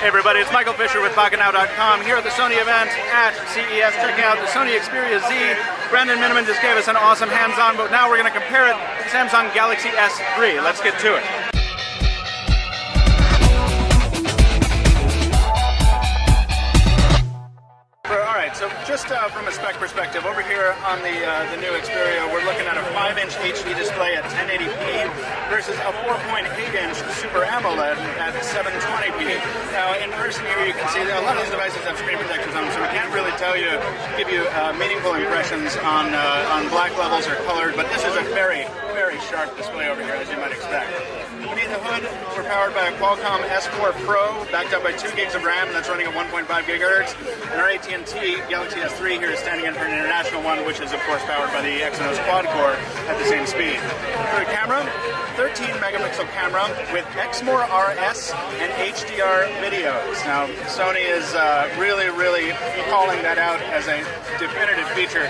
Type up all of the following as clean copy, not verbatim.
Hey everybody, it's Michael Fisher with PocketNow.com here at the Sony event at CES, checking out the Sony Xperia Z. Brandon Miniman just gave us an awesome hands-on, but now we're going to compare it to the Samsung Galaxy S3. Let's get to it. So just from a spec perspective, over here on the new Xperia, we're looking at a 5-inch HD display at 1080p versus a 4.8-inch Super AMOLED at 720p. Now, in person here, you can see that a lot of these devices have screen protectors on them, so we can't really give you meaningful impressions on black levels or colored, but this is a very, very sharp display over here, as you might expect. Beneath the hood, we're powered by a Qualcomm S4 Pro, backed up by 2 gigs of RAM, and that's running at 1.5 gigahertz. And our AT&T Galaxy S3 here is standing in for an international one, which is, of course, powered by the Exynos quad-core at the same speed. For the camera, 13-megapixel camera with Exmor RS and HDR videos. Now, Sony is really calling that out as a definitive feature.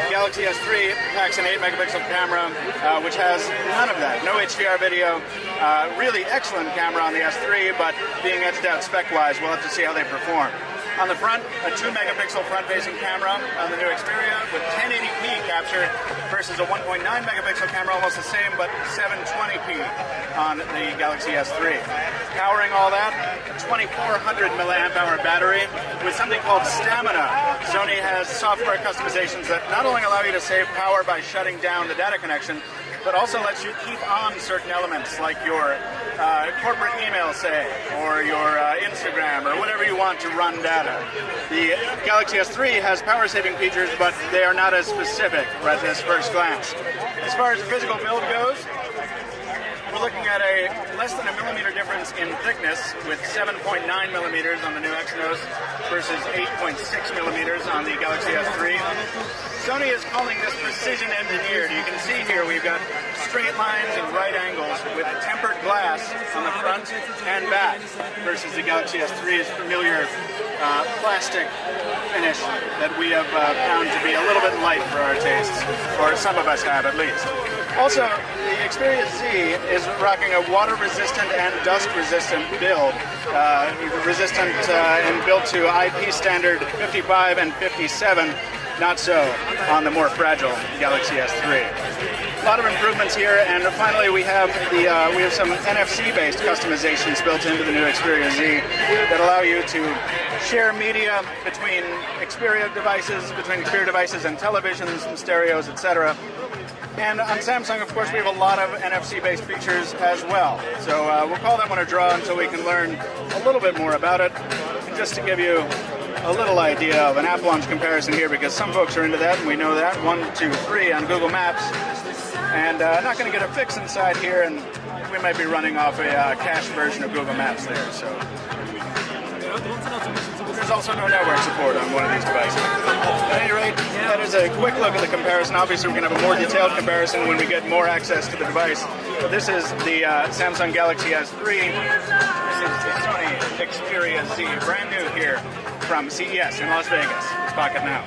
Galaxy S3 packs an 8-megapixel camera, which has none of that. No HDR video. Really excellent camera on the S3, but being edged out spec-wise, we'll have to see how they perform. On the front, a 2-megapixel front-facing camera on the new Xperia with 1080p capture versus a 1.9-megapixel camera, almost the same, but 720p on the Galaxy S3. Powering all that, a 2400 milliamp hour battery with something called Stamina. Sony has software customizations that not only allow you to save power by shutting down the data connection, but also lets you keep on certain elements like your corporate email, say, or your Instagram, or whatever you want to run data. The Galaxy S3 has power-saving features, but they are not as specific at this first glance. As far as the physical build goes, we're looking at a less than a millimeter difference in thickness with 7.9 millimeters on the new Exynos versus 8.6 millimeters on the Galaxy S3. Sony is calling this precision engineered. You can see here we've got straight lines and right angles with tempered glass on the front and back versus the Galaxy S3's familiar plastic finish that we have found to be a little bit light for our tastes, or some of us have at least. Also, the Xperia Z is rocking a water-resistant and dust-resistant build, resistant and built to IP standard 55 and 57, not so on the more fragile Galaxy S3. A lot of improvements here, and finally we have some NFC-based customizations built into the new Xperia Z that allow you to share media between Xperia devices and televisions and stereos, etc. And on Samsung, of course, we have a lot of NFC-based features as well. So we'll call that one a draw until we can learn a little bit more about it. And just to give you a little idea of an app launch comparison here, because some folks are into that, and we know that. 1, 2, 3 on Google Maps. And not going to get a fix inside here, and we might be running off a cached version of Google Maps there. So there's also no network support on one of these devices. At any rate, that is a quick look at the comparison. Obviously, we're going to have a more detailed comparison when we get more access to the device. But this is the Samsung Galaxy S3. This is the Sony Xperia Z, brand new here from CES in Las Vegas. It's Pocket Now.